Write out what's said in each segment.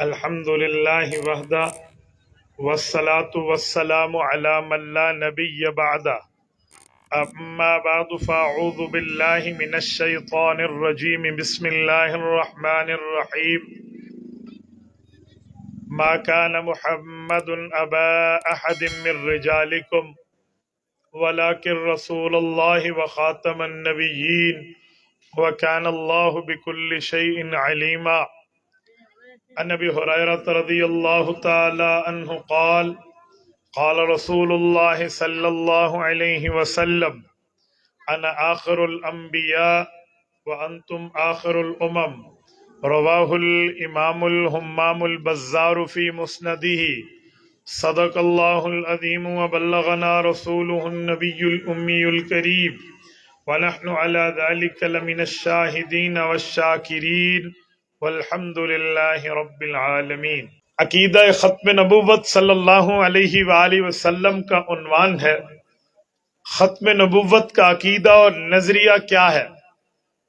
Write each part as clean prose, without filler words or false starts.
الحمد للہ وحدہ والصلاة والسلام علی من لا نبی بعدہ اما بعد فاعوذ باللہ من الشیطان الرجیم بسم اللہ الرحمن الرحیم ما كان محمد ابا احد من رجالکم ولكن رسول اللہ وخاتم النبیین وكان اللہ بكل شیء علیما. عن ابي هريرة رضي الله تعالى عنه قال قال رسول الله صلى الله عليه وسلم انا آخر الانبياء وانتم آخر الامم. رواه الامام الهمام البزار في مسنده. صدق الله العظيم وبلغنا رسوله النبي الامي الكريم ونحن على ذلك لمن الشاهدين والشاكرين والحمد للہ رب العالمین. عقیدہ ختم نبوت صلی اللہ علیہ وآلہ وسلم کا عنوان ہے ختم نبوت کا عقیدہ اور نظریہ کیا ہے.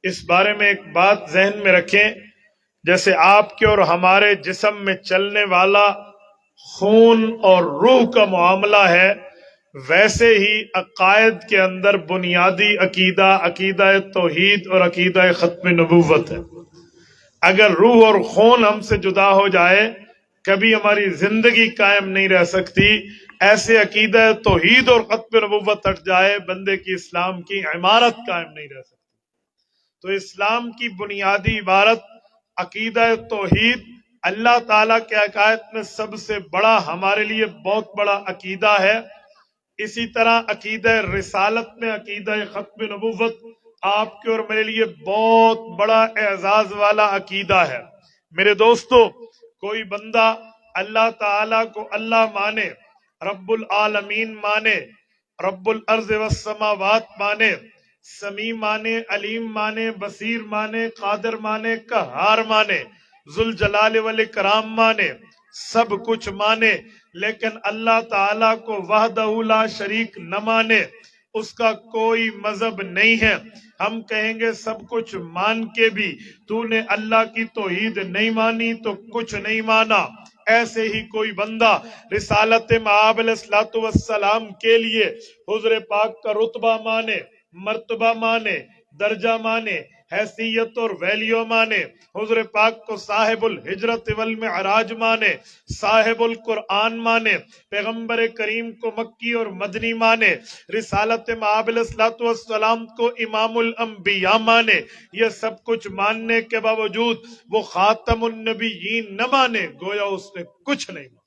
اس بارے میں ایک بات ذہن میں رکھیں، جیسے آپ کے اور ہمارے جسم میں چلنے والا خون اور روح کا معاملہ ہے، ویسے ہی عقائد کے اندر بنیادی عقیدہ عقیدہ توحید اور عقیدہ ختم نبوت ہے. اگر روح اور خون ہم سے جدا ہو جائے کبھی ہماری زندگی قائم نہیں رہ سکتی. ایسے عقیدہ توحید اور ختم نبوت ہٹ جائے بندے کی اسلام کی عمارت قائم نہیں رہ سکتی. تو اسلام کی بنیادی عبارت عقیدہ توحید اللہ تعالیٰ کے عقائد میں سب سے بڑا ہمارے لیے بہت بڑا عقیدہ ہے. اسی طرح عقیدہ رسالت میں عقیدہ ختم نبوت آپ کے اور میرے لیے بہت بڑا اعزاز والا عقیدہ ہے. میرے دوستو، کوئی بندہ اللہ تعالیٰ کو اللہ مانے، رب العالمین مانے، رب الارض والسماوات مانے، سمیع مانے، علیم مانے، بصیر مانے، قادر مانے، قہار مانے، ذوالجلال والاکرام مانے، سب کچھ مانے، لیکن اللہ تعالیٰ کو وحدہ لا شریک نہ مانے، اس کا کوئی مذہب نہیں ہے. ہم کہیں گے سب کچھ مان کے بھی تو نے اللہ کی توحید نہیں مانی تو کچھ نہیں مانا. ایسے ہی کوئی بندہ رسالت مآب علیہ السلام کے لیے حضور پاک کا رتبہ مانے، مرتبہ مانے، درجہ مانے، حیثیت اور ویلیو مانے، حضور پاک کو صاحب الہجرت والمعراج مانے، صاحب القرآن مانے، پیغمبر کریم کو مکی اور مدنی مانے، رسالت مآب علیہ السلام کو امام الانبیاء مانے، یہ سب کچھ ماننے کے باوجود وہ خاتم النبیین نہ مانے، گویا اس نے کچھ نہیں مانا.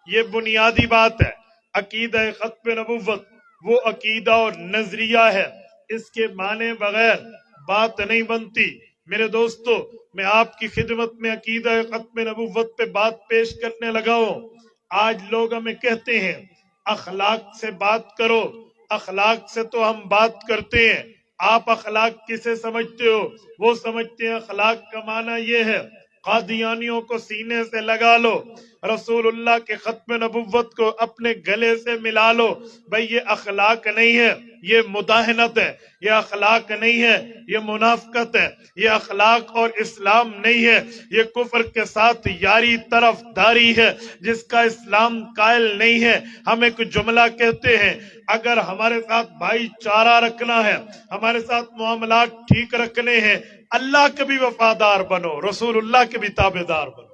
یہ بنیادی بات ہے. عقیدہ ختم نبوت وہ عقیدہ اور نظریہ ہے، اس کے مانے بغیر بات نہیں بنتی. میرے دوستو، میں آپ کی خدمت میں عقیدہ ختم نبوت پہ بات پیش کرنے لگا ہوں. آج لوگ ہمیں کہتے ہیں اخلاق سے بات کرو. اخلاق سے تو ہم بات کرتے ہیں. آپ اخلاق کسے سمجھتے ہو؟ وہ سمجھتے ہیں اخلاق کا معنی یہ ہے قادیانیوں کو سینے سے لگا لو، رسول اللہ کے ختم نبوت کو اپنے گلے سے ملا لو. بھئی یہ اخلاق نہیں ہے، یہ مداہنت ہے. یہ اخلاق نہیں ہے، یہ منافقت ہے. یہ اخلاق اور اسلام نہیں ہے، یہ کفر کے ساتھ یاری طرف داری ہے جس کا اسلام قائل نہیں ہے. ہم ایک جملہ کہتے ہیں، اگر ہمارے ساتھ بھائی چارہ رکھنا ہے، ہمارے ساتھ معاملات ٹھیک رکھنے ہیں، اللہ کے بھی وفادار بنو، رسول اللہ کے بھی تابعدار بنو.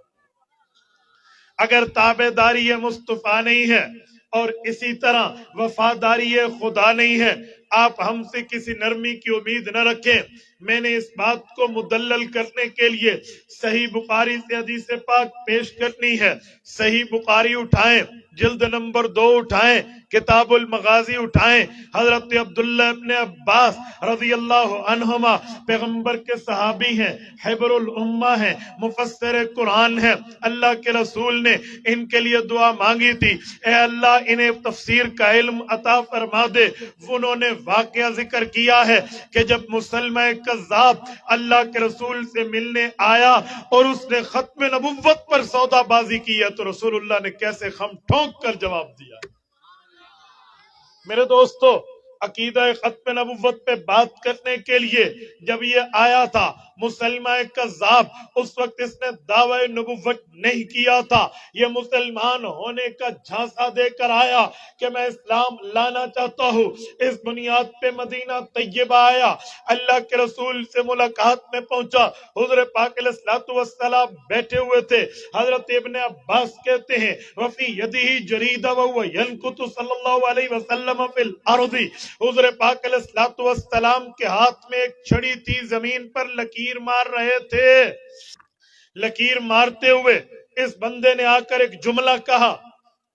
اگر تابعداری مصطفیٰ نہیں ہے اور اسی طرح وفاداری خدا نہیں ہے، آپ ہم سے کسی نرمی کی امید نہ رکھیں. میں نے اس بات کو مدلل کرنے کے لیے صحیح بخاری سے حدیث پاک پیش کرنی ہے. صحیح بخاری اٹھائیں، جلد نمبر 2 اٹھائیں، کتاب المغازی اٹھائیں. حضرت عبداللہ ابن عباس رضی اللہ عنہما پیغمبر کے صحابی ہیں، حبر الامہ ہیں، مفسر قرآن ہیں. اللہ کے رسول نے ان کے لیے دعا مانگی تھی، اے اللہ انہیں تفسیر کا علم عطا فرما دے. انہوں نے واقعہ ذکر کیا ہے کہ جب مسلمہ کذاب اللہ کے رسول سے ملنے آیا اور اس نے ختم نبوت پر سودا بازی کی ہے تو رسول اللہ نے کیسے خم ٹھونک کر جواب دیا. میرے دوستو، عقیدہ ختم نبوت پہ بات کرنے کے لیے جب یہ آیا تھا مسلمہ کذاب، اس وقت اس نے دعوی نبوت نہیں کیا تھا، یہ مسلمان ہونے کا جھانسا دے کر آیا کہ میں اسلام لانا چاہتا ہوں۔ اس بنیاد پہ مدینہ طیبہ آیا، اللہ کے رسول سے ملاقات میں پہنچا، حضور پاک علیہ الصلوۃ والسلام بیٹھے ہوئے تھے۔ حضرت ابن عباس کہتے ہیں وفی یدہ جریدہ وهو ينکت صلی اللہ علیہ وسلم فی الارض، حضور پاک علیہ الصلوۃ والسلام کے ہاتھ میں ایک چھڑی تھی، زمین پر لکیر مار رہے تھے۔ لکیر مارتے ہوئے اس بندے نے آ کر ایک جملہ کہا،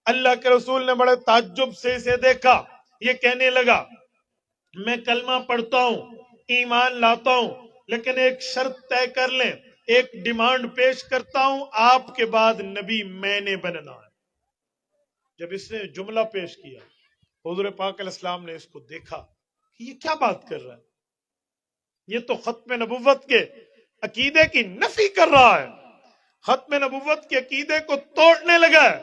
اللہ کے رسول نے بڑے تعجب سے اسے دیکھا، یہ کہنے لگا میں کلمہ پڑھتا ہوں، ایمان لاتا ہوں، لیکن ایک شرط طے کر لیں، ایک ڈیمانڈ پیش کرتا ہوں، آپ کے بعد نبی میں نے بننا ہے۔ جب اس نے جملہ پیش کیا، حضور پاک علیہ السلام نے اس کو دیکھا کہ یہ کیا بات کر رہا ہے، یہ تو ختم نبوت کے عقیدے کی نفی کر رہا ہے، ختم نبوت کے عقیدے کو توڑنے لگا ہے۔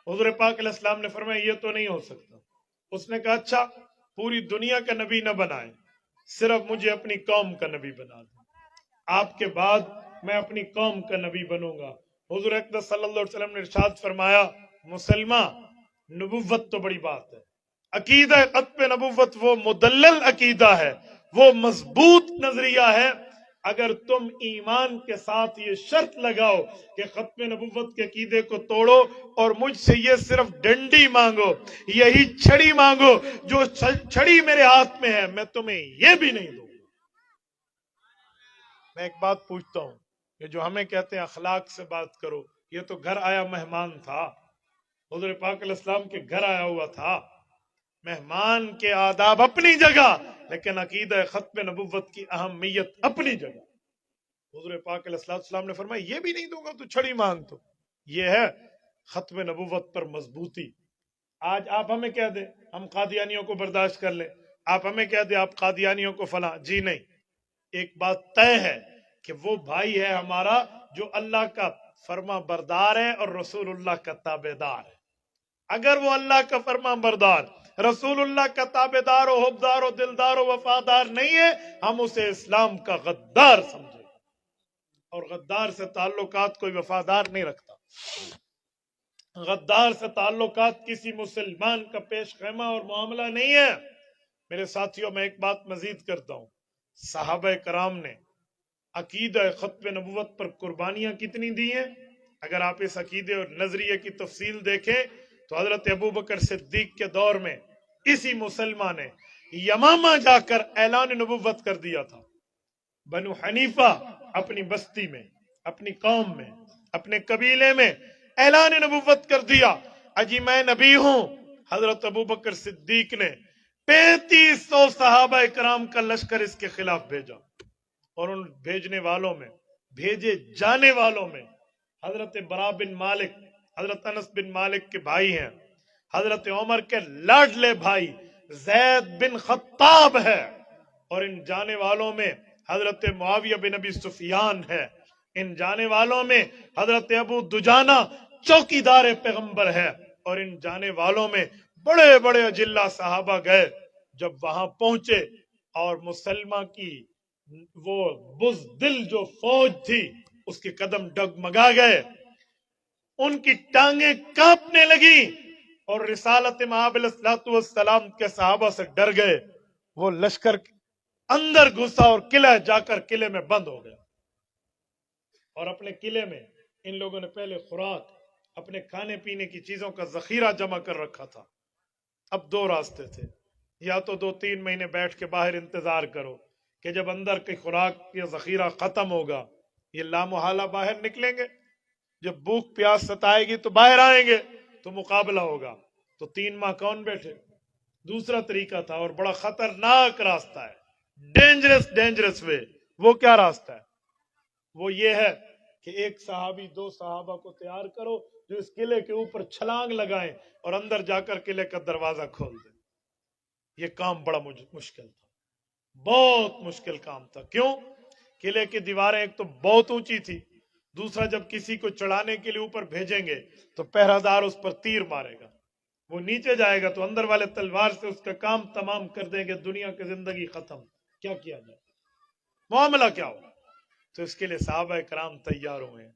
حضور پاک علیہ السلام نے فرمایا یہ تو نہیں ہو سکتا۔ اس نے کہا اچھا پوری دنیا کا نبی نہ بنائیں، صرف مجھے اپنی قوم کا نبی بنا دیں، آپ کے بعد میں اپنی قوم کا نبی بنوں گا۔ حضور اقدس صلی اللہ علیہ وسلم نے ارشاد فرمایا مسلمان نبوت تو بڑی بات ہے، عقیدہ ختم نبوت وہ مدلل عقیدہ ہے، وہ مضبوط نظریہ ہے، اگر تم ایمان کے ساتھ یہ شرط لگاؤ کہ ختم نبوت کے عقیدے کو توڑو اور مجھ سے یہ صرف ڈنڈی مانگو، یہی چھڑی مانگو جو چھڑی میرے ہاتھ میں ہے، میں تمہیں یہ بھی نہیں دوں گا۔ میں ایک بات پوچھتا ہوں، یہ جو ہمیں کہتے ہیں اخلاق سے بات کرو، یہ تو گھر آیا مہمان تھا، حضور پاک علیہ السلام کے گھر آیا ہوا تھا، مہمان کے آداب اپنی جگہ، لیکن عقیدہ ختم نبوت کی اہمیت اپنی جگہ۔ حضور پاک علیہ السلام نے فرمایا یہ بھی نہیں دوں گا تو چھڑی مانگ، تو یہ ہے ختم نبوت پر مضبوطی۔ آج آپ ہمیں کہہ دیں ہم قادیانیوں کو برداشت کر لیں، آپ ہمیں کہہ دیں آپ قادیانیوں کو فلاں، جی نہیں، ایک بات طے ہے کہ وہ بھائی ہے ہمارا جو اللہ کا فرما بردار ہے اور رسول اللہ کا تابع دار ہے۔ اگر وہ اللہ کا فرما بردار، رسول اللہ کا تابع دار و حبدار و دلدار و وفادار نہیں ہے، ہم اسے اسلام کا غدار سمجھیں، اور غدار سے تعلقات کوئی وفادار نہیں رکھتا۔ غدار سے تعلقات کسی مسلمان کا پیش خیمہ اور معاملہ نہیں ہے۔ میرے ساتھیوں میں ایک بات مزید کرتا ہوں، صحابہ کرام نے عقیدہ ختم نبوت پر قربانیاں کتنی دی ہیں؟ اگر آپ اس عقیدے اور نظریے کی تفصیل دیکھیں تو حضرت ابوبکر صدیق کے دور میں اسی مسلمان نے یمامہ جا کر اعلان نبوت کر دیا تھا۔ بنو حنیفہ اپنی بستی میں، اپنی قوم میں، اپنے قبیلے میں اعلان نبوت کر دیا، اجی میں نبی ہوں۔ حضرت ابوبکر صدیق نے 3500 صحابہ کرام کا لشکر اس کے خلاف بھیجا، اور ان بھیجنے والوں میں، بھیجے جانے والوں میں حضرت برا بن مالک، حضرت انس بن مالک کے بھائی ہیں، حضرت عمر کے لاڈلے بھائی زید بن خطاب ہے، اور ان جانے والوں میں حضرت معاویہ بن ابی سفیان ہے، ان جانے والوں میں حضرت ابو دجانہ چوکیدار پیغمبر ہے، اور ان جانے والوں میں بڑے بڑے اجلہ صحابہ گئے۔ جب وہاں پہنچے اور مسلمہ کی وہ بزدل جو فوج تھی اس کے قدم ڈگمگا گئے، ان کی ٹانگیں کانپنے لگی، اور رسالت مآب علیہ الصلوۃ والسلام کے صحابہ سے ڈر گئے۔ وہ لشکر اندر گھسا اور قلعہ جا کر قلعے میں بند ہو گیا، اور اپنے قلعے میں ان لوگوں نے پہلے خوراک، اپنے کھانے پینے کی چیزوں کا ذخیرہ جمع کر رکھا تھا۔ اب دو راستے تھے، یا تو 2-3 مہینے بیٹھ کے باہر انتظار کرو کہ جب اندر کی خوراک یا ذخیرہ ختم ہوگا یہ لامحالہ باہر نکلیں گے، جب بھوک پیاس ستائے گی تو باہر آئیں گے تو مقابلہ ہوگا، تو 3 ماہ کون بیٹھے؟ دوسرا طریقہ تھا اور بڑا خطرناک راستہ ہے، ڈینجرس وے۔ وہ کیا راستہ ہے؟ وہ یہ ہے کہ ایک صحابی 2 صحابہ کو تیار کرو جو اس قلعے کے اوپر چھلانگ لگائیں اور اندر جا کر قلعے کا دروازہ کھول دیں۔ یہ کام بڑا مشکل تھا، بہت مشکل کام تھا۔ کیوں؟ قلعے کی دیواریں ایک تو بہت اونچی تھی، دوسرا جب کسی کو چڑھانے کے لیے اوپر بھیجیں گے تو پہرہ دار اس پر تیر مارے گا، وہ نیچے جائے گا تو اندر والے تلوار سے اس کا کام تمام کر دیں گے، دنیا کی زندگی ختم. کیا کیا جائے، معاملہ کیا ہو؟ تو اس کے لیے صحابہ کرام تیار ہوئے ہیں.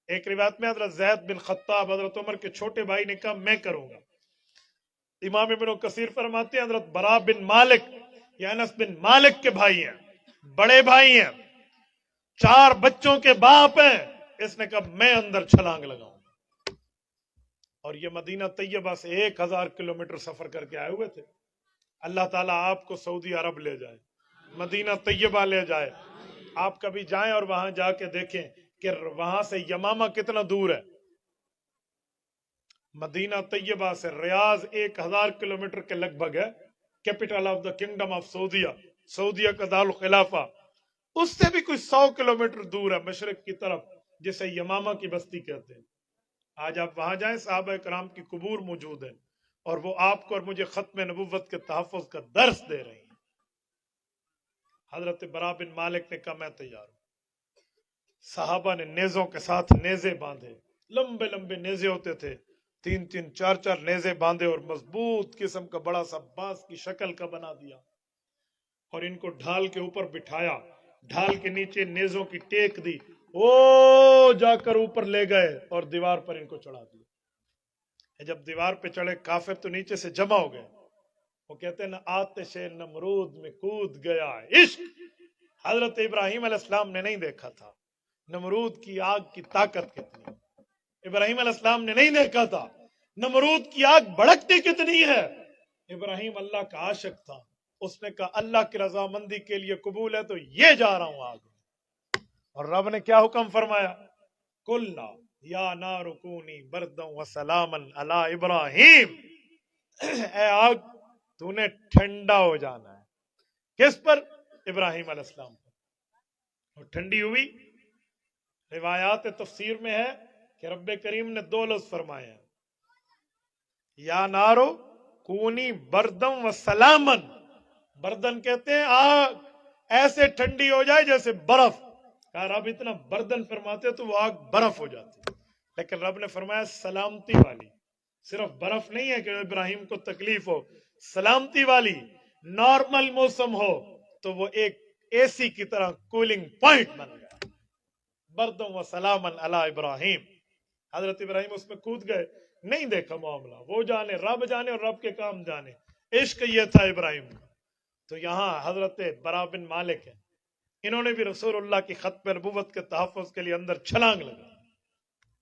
ایک روایت میں حضرت زید بن خطاب حضرت عمر کے چھوٹے بھائی نے کہا میں کروں گا. امام ابن کثیر فرماتے ہیں حضرت برا بن مالک یا انس بن مالک کے بھائی ہیں، بڑے بھائی ہیں، 4 بچوں کے باپ ہیں. اس نے کہا میں اندر چھلانگ لگاؤں. اور یہ مدینہ طیبہ سے 1000 کلومیٹر سفر کر کے آئے ہوئے تھے. اللہ تعالیٰ آپ کو سعودی عرب لے جائے، مدینہ طیبہ لے جائے. آپ کبھی جائیں اور وہاں جا کے دیکھیں کہ وہاں سے یمامہ کتنا دور ہے. مدینہ طیبہ سے ریاض 1000 کلومیٹر کے لگ بھگ ہے، capital of the kingdom of سعودیہ، سعودیہ کا دارالخلافہ. اس سے بھی کوئی 100 کلومیٹر دور ہے مشرق کی طرف، جسے یمامہ کی بستی کہتے ہیں. آج آپ وہاں جائیں، صحابہ کرام کی قبور موجود ہیں اور وہ آپ کو اور مجھے ختم نبوت کے تحفظ کا درس دے رہے ہیں. حضرت برا بن مالک نے کہا میں تیار ہوں. صحابہ نے نیزوں کے ساتھ نیزے باندھے، لمبے لمبے نیزے ہوتے تھے، 3 4 نیزے باندھے اور مضبوط قسم کا بڑا سا بانس کی شکل کا بنا دیا اور ان کو ڈھال کے اوپر بٹھایا، ڈھال کے نیچے نیزوں کی ٹیک دی، او جا کر اوپر لے گئے اور دیوار پر ان کو چڑھا دیا. جب دیوار پہ چڑھے کافر تو نیچے سے جمع ہو گئے. وہ کہتے ہیں نا آتش نمرود میں کود گیا عشق. حضرت ابراہیم علیہ السلام نے نہیں دیکھا تھا نمرود کی آگ کی طاقت کتنی. ابراہیم علیہ السلام نے نہیں دیکھا تھا نمرود کی آگ بھڑکتی کتنی ہے. ابراہیم اللہ کا عاشق تھا، اس نے کہا اللہ کی رضامندی کے لیے قبول ہے تو یہ جا رہا ہوں آگ. اور رب نے کیا حکم فرمایا؟ قلنا یا نار کونی بردا وسلاما علی ابراہیم. اے آگ تو نے ٹھنڈا ہو جانا ہے. کس پر؟ ابراہیم علیہ السلام پر. اور ٹھنڈی ہوئی. روایات تفسیر میں ہے کہ رب کریم نے 2 لفظ فرمائے ہیں، یا نارو کونی بردم و سلامن. بردن کہتے ہیں آگ ایسے ٹھنڈی ہو جائے جیسے برف. کہا رب اتنا بردن فرماتے تو وہ آگ برف ہو جاتی، لیکن رب نے فرمایا سلامتی والی. صرف برف نہیں ہے کہ ابراہیم کو تکلیف ہو، سلامتی والی. نارمل موسم ہو تو وہ ایک اے سی کی طرح کولنگ پوائنٹ بن گیا. بردم و سلامن علی ابراہیم. حضرت ابراہیم اس میں کود گئے، نہیں دیکھا معاملہ. وہ جانے، رب جانے اور رب کے کام جانے. عشق یہ تھا ابراہیم کا. تو یہاں حضرت برا بن مالک ہے، انہوں نے بھی رسول اللہ کی ختم نبوت کے تحفظ کے لیے اندر چھلانگ لگا.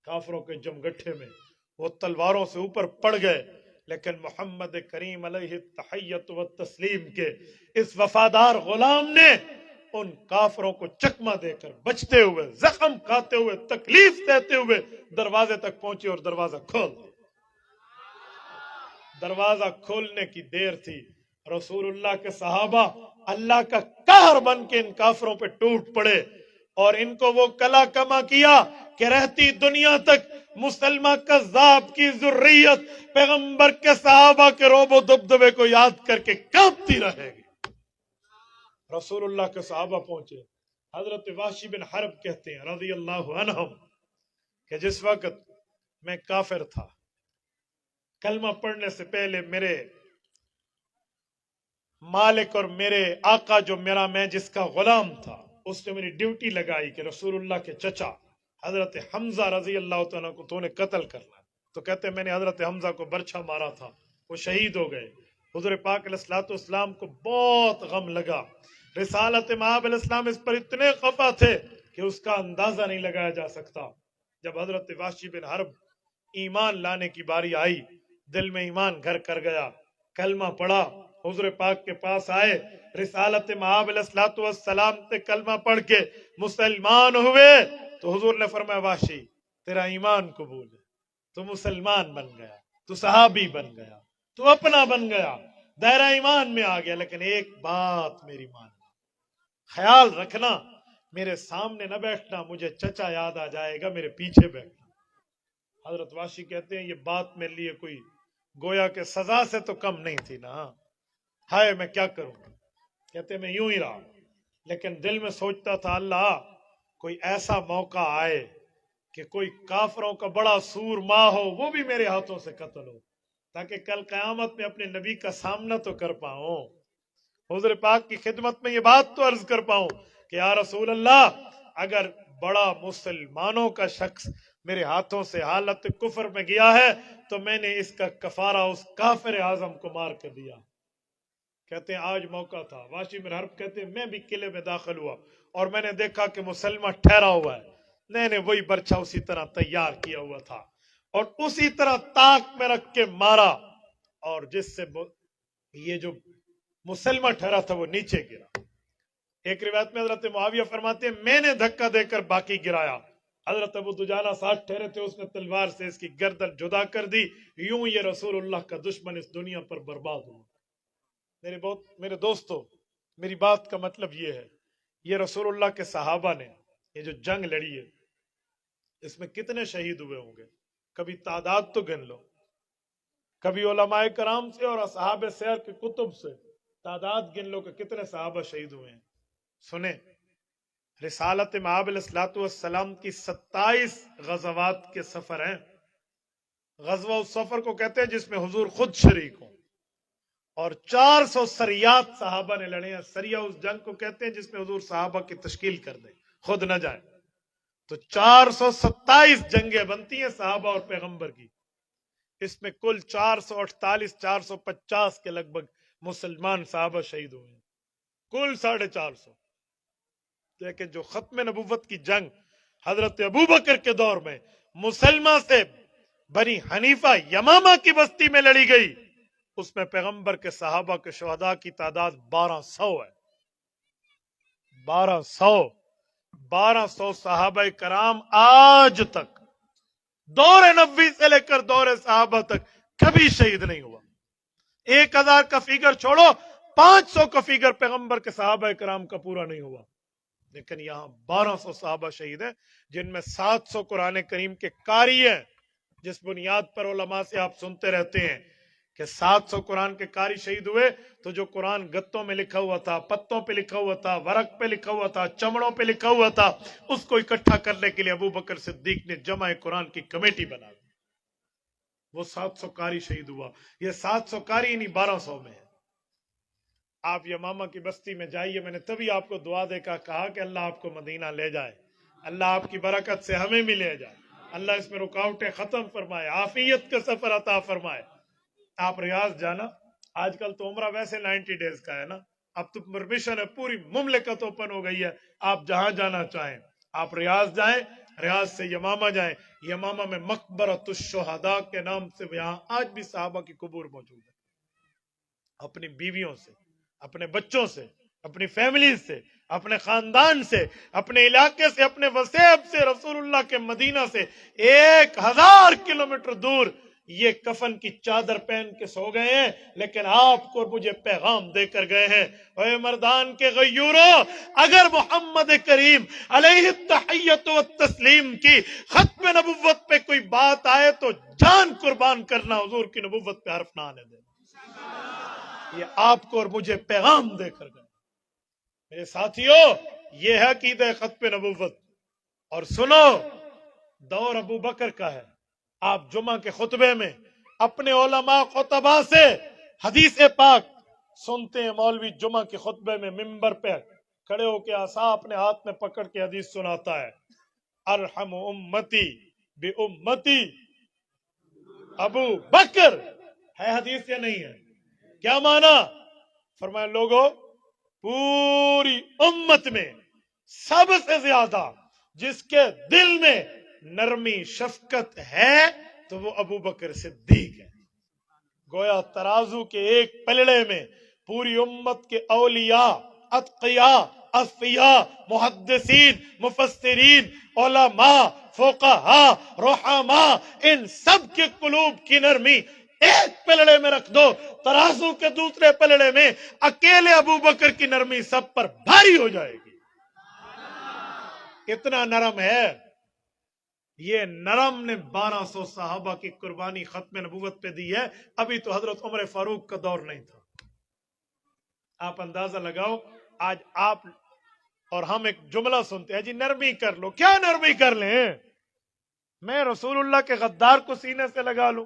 کافروں کے جمگٹھے میں وہ تلواروں سے اوپر پڑ گئے، لیکن محمد کریم علیہ التحیت و تسلیم کے اس وفادار غلام نے ان کافروں کو چکمہ دے کر بچتے ہوئے، زخم کھاتے ہوئے، تکلیف دیتے ہوئے دروازے تک پہنچے اور دروازہ کھول دیا. دروازہ کھولنے کی دیر تھی، رسول اللہ کے صحابہ اللہ کا قہر بن کے ان کافروں پہ ٹوٹ پڑے اور ان کو وہ کلا کما کیا کہ رہتی دنیا تک مسلمہ کذاب کی ذریت پیغمبر کے صحابہ کے روب و دبدبے کو یاد کر کے کانپتی رہے گی. رسول اللہ کے صحابہ پہنچے. حضرت وحشی بن حرب کہتے ہیں رضی اللہ عنہم کہ جس وقت میں کافر تھا، کلمہ پڑھنے سے پہلے میرے مالک اور میرے آقا جو میں جس کا غلام تھا، اس نے میری ڈیوٹی لگائی کہ رسول اللہ کے چچا حضرت حمزہ رضی اللہ تعالیٰ کو تو نے قتل کرنا. تو کہتے ہیں میں نے حضرت حمزہ کو برچھا مارا تھا، وہ شہید ہو گئے. حضور پاک علیہ الصلوۃ والسلام کو بہت غم لگا. رسالت مآب علیہ السلام اس پر اتنے خفا تھے کہ اس کا اندازہ نہیں لگایا جا سکتا. جب حضرت وحشی بن حرب ایمان لانے کی باری آئی، دل میں ایمان گھر کر گیا، کلمہ پڑھا، حضور پاک کے پاس آئے، رسالت مآب علیہ الصلوۃ والسلام سے کلمہ پڑھ کے مسلمان ہوئے تو حضور نے فرمایا وحشی تیرا ایمان قبول ہے، تو مسلمان بن گیا، تو صحابی بن گیا، تو اپنا بن گیا، دائرہ ایمان میں آ گیا. لیکن ایک بات میری مان، خیال رکھنا میرے سامنے نہ بیٹھنا، مجھے چچا یاد آ جائے گا، میرے پیچھے بیٹھنا. حضرت وحشی کہتے ہیں یہ بات میرے لیے کوئی گویا کہ سزا سے تو کم نہیں تھی نا. ہائے میں کیا کروں. کہتے میں یوں ہی رہا، لیکن دل میں سوچتا تھا اللہ کوئی ایسا موقع آئے کہ کوئی کافروں کا بڑا سورما ہو، وہ بھی میرے ہاتھوں سے قتل ہو، تاکہ کل قیامت میں اپنے نبی کا سامنا تو کر پاؤں، حضور پاک کی خدمت میں یہ بات تو عرض کر پاؤں کہ یا رسول اللہ، اگر بڑا مسلمانوں کا شخص میرے ہاتھوں سے حالت کفر میں گیا ہے تو میں نے اس کا کفارہ اس کافر اعظم کو مار کر دیا۔ کہتے ہیں آج موقع تھا، واشی بن حرب کہتے ہیں میں بھی قلعے میں داخل ہوا اور میں نے دیکھا کہ مسلمان ٹھہرا ہوا ہے، میں نے وہی برچھا اسی طرح تیار کیا ہوا تھا اور اسی طرح تاک میں رکھ کے مارا، اور جس سے یہ جو مسلمان ٹھہرا تھا وہ نیچے گرا۔ ایک روایت میں حضرت معاویہ فرماتے ہیں میں نے دھکا دے کر باقی گرایا، حضرت ابو دجانہ ساتھ ٹھہرے تھے، اس نے تلوار سے اس کی گردن جدا کر دی، یوں یہ رسول اللہ کا دشمن اس دنیا پر برباد ہوا۔ میرے دوستو، میری بات کا مطلب یہ ہے، یہ رسول اللہ کے صحابہ نے یہ جو جنگ لڑی ہے اس میں کتنے شہید ہوئے ہوں گے؟ کبھی تعداد تو گن لو، کبھی علماء کرام سے اور اصحاب سیر کے کتب سے تعداد گن لو کہ کتنے صحابہ شہید ہوئے ہیں۔ سنیں، رسالت مآب علیہ الصلوۃ والسلام کی 27 غزوات کے سفر ہیں۔ غزوہ اس سفر کو کہتے ہیں جس میں حضور خود شریک ہوں، اور 400 سریات صحابہ نے لڑے ہیں۔ سریہ اس جنگ کو کہتے ہیں جس میں حضور صحابہ کی تشکیل کر دیں، خود نہ جائیں۔ تو 427 جنگیں بنتی ہیں صحابہ اور پیغمبر کی، اس میں کل 448 450 کے لگ بھگ مسلمان صحابہ شہید ہوئے ہیں، کل 450۔ لیکن جو ختم نبوت کی جنگ حضرت ابوبکر کے دور میں مسلمہ سے بنی حنیفہ یمامہ کی بستی میں لڑی گئی، اس میں پیغمبر کے صحابہ کے شہداء کی تعداد 1200 ہے۔ 1200 صحابہ کرام آج تک دور نبوی سے لے کر دور صحابہ تک کبھی شہید نہیں ہوا۔ 1000 کا فیگر چھوڑو، 500 کا فیگر پیغمبر کے صحابہ کرام کا پورا نہیں ہوا، لیکن یہاں 1200 صحابہ شہید ہیں، جن میں 700 قرآن کریم کے قاری ہیں، جس بنیاد پر علماء سے آپ سنتے رہتے ہیں کہ 700 قرآن کے قاری شہید ہوئے، تو جو قرآن گتوں میں لکھا ہوا تھا، پتوں پہ لکھا ہوا تھا، ورق پہ لکھا ہوا تھا، چمڑوں پہ لکھا ہوا تھا، اس کو اکٹھا کرنے کے لیے ابو بکر صدیق نے جمع قرآن کی کمیٹی بنا دی، وہ 700 قاری شہید ہوا۔ یہ 700 قاری انہی 1200 میں ہے۔ آپ یمامہ کی بستی میں جائیے، میں نے تبھی آپ کو دعا دے کر کہا کہ اللہ آپ کو مدینہ لے جائے، اللہ آپ کی برکت سے ہمیں بھی لے جائے، اللہ اس میں رکاوٹیں ختم فرمائے، عافیت کا سفر عطا فرمائے۔ آپ ریاض جانا، آج کل تو عمرہ ویسے 90 ڈیز کا ہے نا، اب تو پرمیشن ہے، پوری مملکت اوپن ہو گئی ہے، آپ جہاں جانا چاہیں آپ ریاض جائیں، ریاض سے یمامہ جائیں، یمامہ میں مقبرۃ الشہداء کے نام سے یہاں آج بھی صحابہ کی قبور موجود ہے۔ اپنی بیویوں سے، اپنے بچوں سے، اپنی فیملی سے، اپنے خاندان سے، اپنے علاقے سے، اپنے وسیب سے، رسول اللہ کے مدینہ سے 1000 کلومیٹر دور یہ کفن کی چادر پہن کے سو گئے ہیں، لیکن آپ کو مجھے پیغام دے کر گئے ہیں، اے مردان کے غیورو، اگر محمد کریم علیہ التحیۃ والتسلیم کی ختم نبوت پہ کوئی بات آئے تو جان قربان کرنا، حضور کی نبوت پہ حرف نہ آنے دینا۔ یہ آپ کو اور مجھے پیغام دے کر گئے۔ میرے ساتھیوں، یہ ہے عقیدہ ختم نبوت۔ اور سنو، دور ابو بکر کا ہے۔ آپ جمعہ کے خطبے میں اپنے علماء خطبہ سے حدیث پاک سنتے ہیں، مولوی جمعہ کے خطبے میں ممبر پہ کھڑے ہو کے عصا اپنے ہاتھ میں پکڑ کے حدیث سناتا ہے، ارحم امتی بی امتی ابو بکر۔ ہے حدیث یا نہیں ہے؟ کیا مانا؟ فرمایا لوگوں، پوری امت میں سب سے زیادہ جس کے دل میں نرمی شفقت ہے تو وہ ابو بکر صدیق ہے۔ گویا ترازو کے ایک پلڑے میں پوری امت کے اولیاء، اتقیاء، اصفیاء، محدثین، مفسرین، علماء، فقہاء، رحماء، ان سب کے قلوب کی نرمی ایک پلڑے میں رکھ دو، ترازو کے دوسرے پلڑے میں اکیلے ابو بکر کی نرمی سب پر بھاری ہو جائے گی۔ اتنا نرم ہے۔ یہ نرم نے 1200 صحابہ کی قربانی ختم نبوت پہ دی ہے۔ ابھی تو حضرت عمر فاروق کا دور نہیں تھا۔ آپ اندازہ لگاؤ، آج آپ اور ہم ایک جملہ سنتے ہیں، جی نرمی کر لو۔ کیا نرمی کر لیں؟ میں رسول اللہ کے غدار کو سینے سے لگا لوں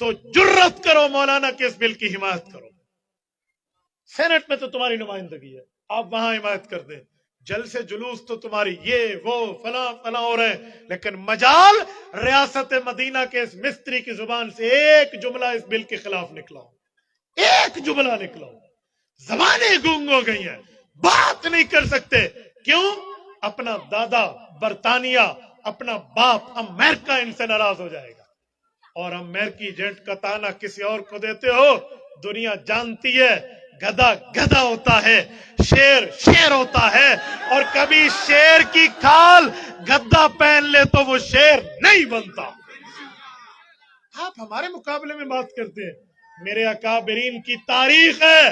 تو جرت کرو مولانا کے اس بل کی حمایت کرو. سینٹ میں تو تمہاری نمائندگی ہے، آپ وہاں حمایت کر دیں. جلسے جلوس تو تمہاری یہ وہ فلاں فلاں ہو رہے ہیں، لیکن مجال ریاست مدینہ کے اس مستری کی زبان سے ایک جملہ اس بل کے خلاف نکلا ہو، ایک جملہ نکلا ہو. زبانیں گونگ ہو گئی ہیں، بات نہیں کر سکتے. کیوں؟ اپنا دادا برطانیہ، اپنا باپ امریکہ ان سے ناراض ہو جائے گا، اور امریکی ایجنٹ کا تانا کسی اور کو دیتے ہو. دنیا جانتی ہے گدھا گدھا ہوتا ہے، شیر شیر ہوتا ہے، اور کبھی شیر کی کھال گدھا پہن لے تو وہ شیر نہیں بنتا. آپ ہمارے مقابلے میں بات کرتے ہیں. میرے اکابرین کی تاریخ ہے،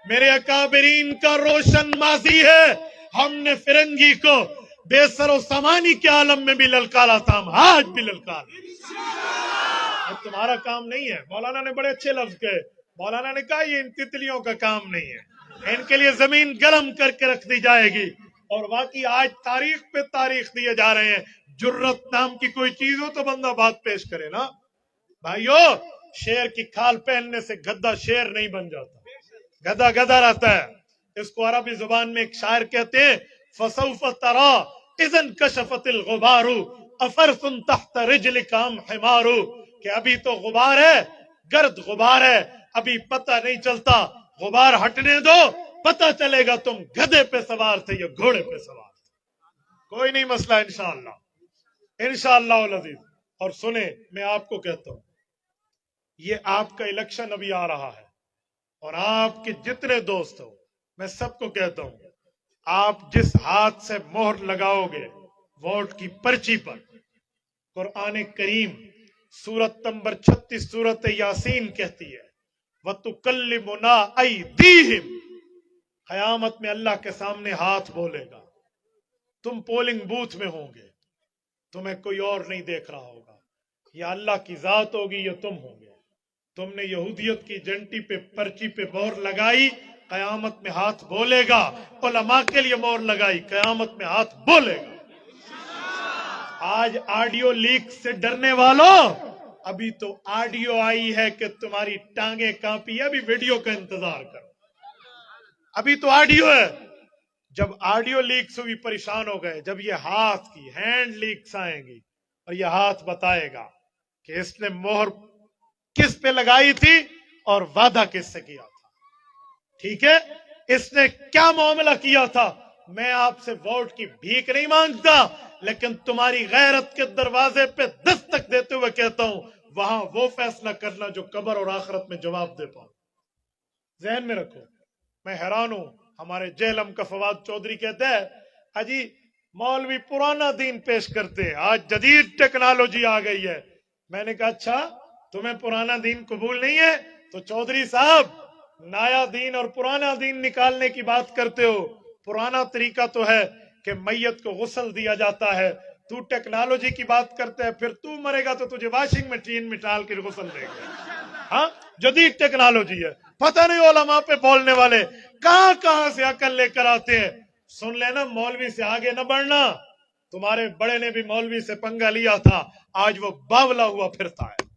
میرے اکابرین کا روشن ماضی ہے. ہم نے فرنگی کو بے سر و سامانی کے عالم میں بھی للکارا تھا، ہم آج بھی للکار. تمہارا کام نہیں ہے. مولانا نے بڑے اچھے لفظ کہے. مولانا نے کہا یہ ان تتلیوں کا کام نہیں ہے، ان کے لیے زمین گرم کر کے رکھ دی جائے گی. اور واقعی آج تاریخ پہ تاریخ دیے جا رہے ہیں. جرت نام کی کوئی چیز ہو تو بندہ بات پیش کرے نا. بھائیو، شیر کی کھال پہننے سے گدھا شیر نہیں بن جاتا، گدھا گدھا رہتا ہے. اس کو عربی زبان میں ایک شاعر کہتے ہیں فسوف ترا اذا انکشفت الغبار افرس تحت رجلک ام حمار، کہ ابھی تو غبار ہے، گرد غبار ہے، ابھی پتہ نہیں چلتا، غبار ہٹنے دو پتہ چلے گا تم گدھے پہ سوار تھے یا گھوڑے پہ سوار تھے. کوئی نہیں مسئلہ انشاءاللہ، انشاءاللہ العزیز. اور سنیں، میں آپ کو کہتا ہوں یہ آپ کا الیکشن ابھی آ رہا ہے، اور آپ کے جتنے دوست ہو میں سب کو کہتا ہوں آپ جس ہاتھ سے مہر لگاؤ گے ووٹ کی پرچی پر، قرآن کریم سورت نمبر 36 سورت یاسین کہتی ہے وَتُكَلِّمُنَا أَيْدِيهِمْ، قیامت میں اللہ کے سامنے ہاتھ بولے گا. تم پولنگ بوتھ میں ہوں گے، تمہیں کوئی اور نہیں دیکھ رہا ہوگا، یا اللہ کی ذات ہوگی یا تم ہوں گے. تم نے یہودیت کی جنٹی پہ پرچی پہ مہر لگائی، قیامت میں ہاتھ بولے گا. علماء کے لیے مہر لگائی، قیامت میں ہاتھ بولے گا. آج آڈیو لیک سے ڈرنے والوں، ابھی تو آڈیو آئی ہے کہ تمہاری ٹانگیں کانپی ہے، ابھی ویڈیو کا انتظار کرو. ابھی تو آڈیو ہے. جب آڈیو لیکس ہوئی پریشان ہو گئے، جب یہ ہاتھ کی ہینڈ لیکس آئیں گی اور یہ ہاتھ بتائے گا کہ اس نے مہر کس پہ لگائی تھی اور وعدہ کس سے کیا تھا. ٹھیک ہے، اس نے کیا معاملہ کیا تھا. میں آپ سے ووٹ کی بھیک نہیں مانگتا، لیکن تمہاری غیرت کے دروازے پہ دستک دیتے ہوئے کہتا ہوں وہاں وہ فیصلہ کرنا جو قبر اور آخرت میں جواب دے پاؤں. ذہن میں رکھو. میں حیران ہوں، ہمارے جہلم کا فواد چودھری کہتے ہیں حجی مولوی پرانا دین پیش کرتے ہیں، آج جدید ٹیکنالوجی آ گئی ہے. میں نے کہا اچھا تمہیں پرانا دین قبول نہیں ہے تو چودھری صاحب نیا دین اور پرانا دین نکالنے کی بات کرتے ہو. پرانا طریقہ تو ہے کہ میت کو غسل دیا جاتا ہے، تو ٹیکنالوجی کی بات کرتے ہے، پھر تو مرے گا تو تجھے واشنگ مشین میں ڈال کے غسل دے گا. ہاں جدید ٹیکنالوجی ہے. پتہ نہیں علماء پہ بولنے والے کہاں سے عقل لے کر آتے ہیں. سن لینا، مولوی سے آگے نہ بڑھنا. تمہارے بڑے نے بھی مولوی سے پنگا لیا تھا، آج وہ باولا ہوا پھرتا ہے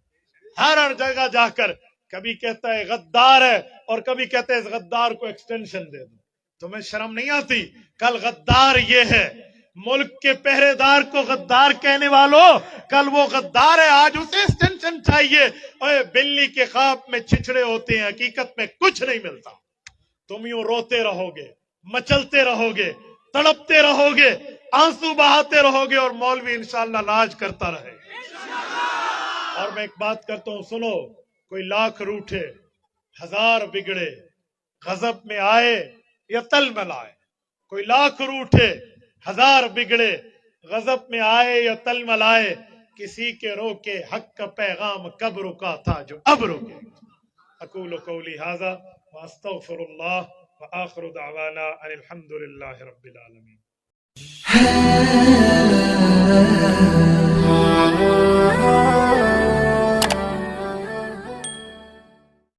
ہر جگہ جا کر. کبھی کہتا ہے غدار ہے اور کبھی کہتا ہے اس غدار کو ایکسٹینشن دے دو. تمہیں شرم نہیں آتی؟ کل غدار یہ ہے، ملک کے پہرے دار کو غدار کہنے والوں، کل وہ غدار ہے، آج اسے ایکسٹینشن چاہیے. اے بلی کے خواب میں چھچڑے ہوتے ہیں، حقیقت میں کچھ نہیں ملتا. تم یوں روتے رہو گے، مچلتے رہو گے، تڑپتے رہو گے، آنسو بہاتے رہو گے، اور مولوی انشاءاللہ لاج کرتا رہے. اور میں ایک بات کرتا ہوں، سنو. کوئی لاکھ روٹھے، ہزار بگڑے، غضب میں آئے یا تل ملائے. کوئی لاکھ روٹھے، ہزار بگڑے، غضب میں آئے یا تل ملائے، کسی کے روکے حق کا پیغام کب رکا تھا جو اب رکے. اقول قولی ھذا واستغفر اللہ وآخر دعوانا ان الحمد للہ رب العالمین.